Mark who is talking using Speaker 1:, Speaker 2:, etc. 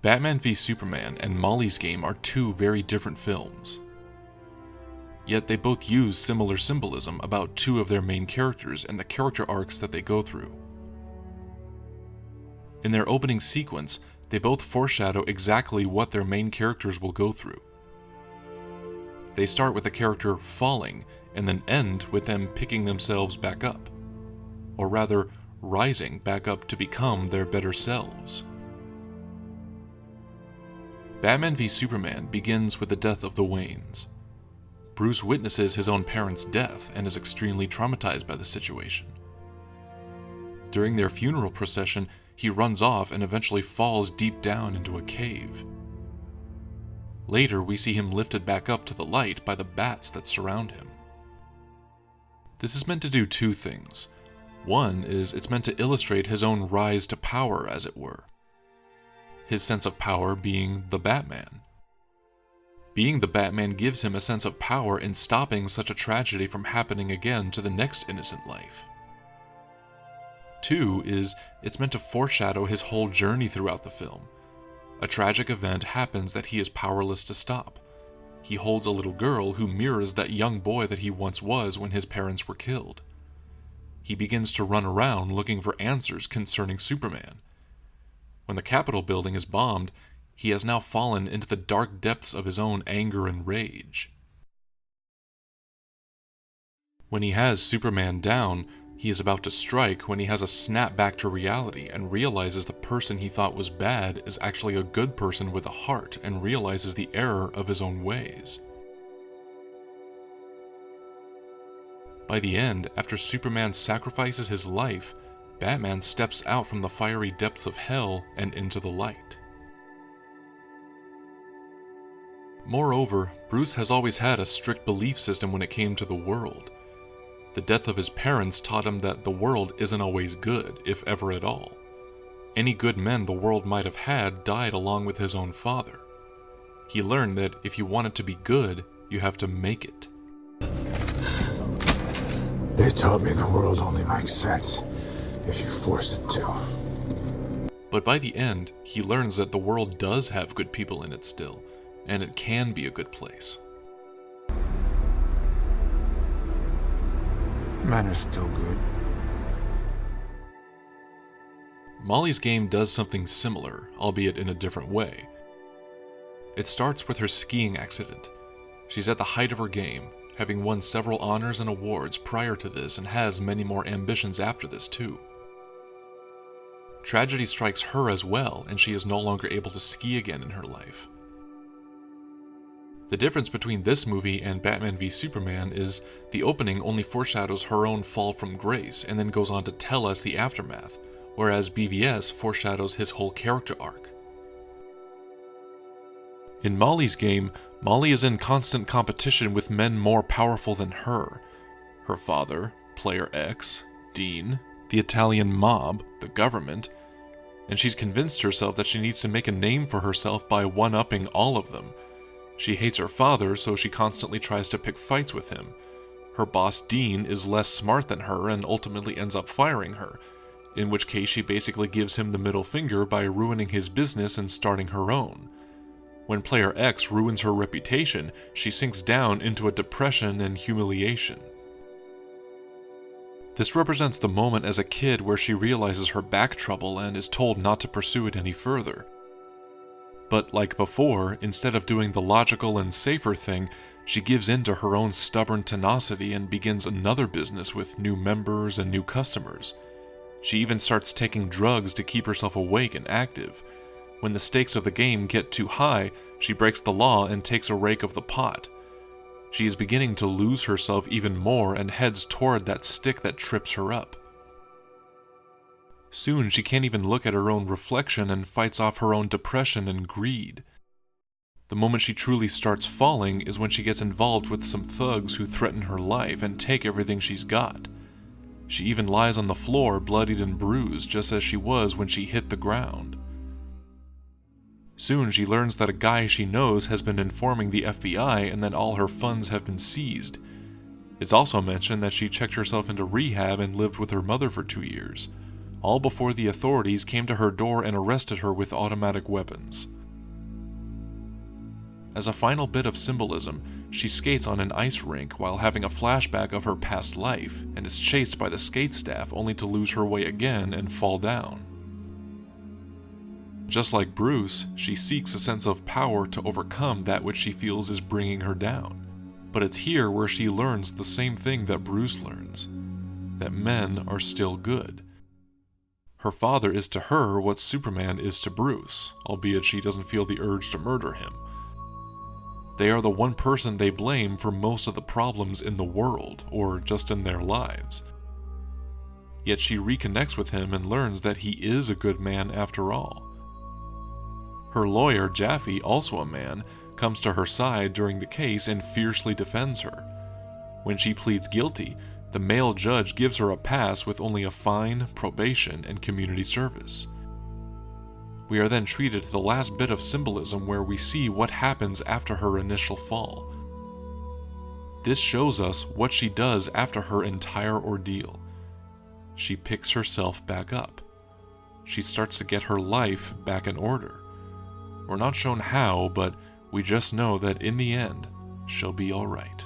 Speaker 1: Batman v Superman and Molly's Game are two very different films. Yet they both use similar symbolism about two of their main characters and the character arcs that they go through. In their opening sequence, they both foreshadow exactly what their main characters will go through. They start with the character falling, and then end with them picking themselves back up. Or rather, rising back up to become their better selves. Batman v Superman begins with the death of the Waynes. Bruce witnesses his own parents' death and is extremely traumatized by the situation. During their funeral procession, he runs off and eventually falls deep down into a cave. Later, we see him lifted back up to the light by the bats that surround him. This is meant to do two things. One is it's meant to illustrate his own rise to power, as it were. His sense of power being the Batman. Being the Batman gives him a sense of power in stopping such a tragedy from happening again to the next innocent life. Two is it's meant to foreshadow his whole journey throughout the film. A tragic event happens that he is powerless to stop. He holds a little girl who mirrors that young boy that he once was when his parents were killed. He begins to run around looking for answers concerning Superman. When the Capitol building is bombed, he has now fallen into the dark depths of his own anger and rage. When he has Superman down, he is about to strike when he has a snap back to reality and realizes the person he thought was bad is actually a good person with a heart and realizes the error of his own ways. By the end, after Superman sacrifices his life, Batman steps out from the fiery depths of hell and into the light. Moreover, Bruce has always had a strict belief system when it came to the world. The death of his parents taught him that the world isn't always good, if ever at all. Any good men the world might have had died along with his own father. He learned that if you want it to be good, you have to make it.
Speaker 2: They taught me the world only makes sense if you force it to.
Speaker 1: But by the end, he learns that the world does have good people in it still, and it can be a good place.
Speaker 2: Men are still good.
Speaker 1: Molly's Game does something similar, albeit in a different way. It starts with her skiing accident. She's at the height of her game, having won several honors and awards prior to this and has many more ambitions after this too. Tragedy strikes her as well, and she is no longer able to ski again in her life. The difference between this movie and Batman v Superman is the opening only foreshadows her own fall from grace and then goes on to tell us the aftermath, whereas BvS foreshadows his whole character arc. In Molly's Game, Molly is in constant competition with men more powerful than her. Her father, Player X, Dean, the Italian mob, the government, and she's convinced herself that she needs to make a name for herself by one-upping all of them. She hates her father, so she constantly tries to pick fights with him. Her boss Dean is less smart than her and ultimately ends up firing her, in which case she basically gives him the middle finger by ruining his business and starting her own. When Player X ruins her reputation, she sinks down into a depression and humiliation. This represents the moment as a kid where she realizes her back trouble and is told not to pursue it any further. But like before, instead of doing the logical and safer thing, she gives in to her own stubborn tenacity and begins another business with new members and new customers. She even starts taking drugs to keep herself awake and active. When the stakes of the game get too high, she breaks the law and takes a rake of the pot. She is beginning to lose herself even more and heads toward that stick that trips her up. Soon she can't even look at her own reflection and fights off her own depression and greed. The moment she truly starts falling is when she gets involved with some thugs who threaten her life and take everything she's got. She even lies on the floor bloodied and bruised just as she was when she hit the ground. Soon she learns that a guy she knows has been informing the FBI and that all her funds have been seized. It's also mentioned that she checked herself into rehab and lived with her mother for 2 years. all before the authorities came to her door and arrested her with automatic weapons. As a final bit of symbolism, she skates on an ice rink while having a flashback of her past life and is chased by the skate staff only to lose her way again and fall down. Just like Bruce, she seeks a sense of power to overcome that which she feels is bringing her down. But it's here where she learns the same thing that Bruce learns, that men are still good. Her father is to her what Superman is to Bruce, albeit she doesn't feel the urge to murder him. They are the one person they blame for most of the problems in the world, or just in their lives. Yet she reconnects with him and learns that he is a good man after all. Her lawyer, Jaffe, also a man, comes to her side during the case and fiercely defends her. When she pleads guilty, the male judge gives her a pass with only a fine, probation, and community service. We are then treated to the last bit of symbolism where we see what happens after her initial fall. This shows us what she does after her entire ordeal. She picks herself back up. She starts to get her life back in order. We're not shown how, but we just know that in the end, she'll be alright.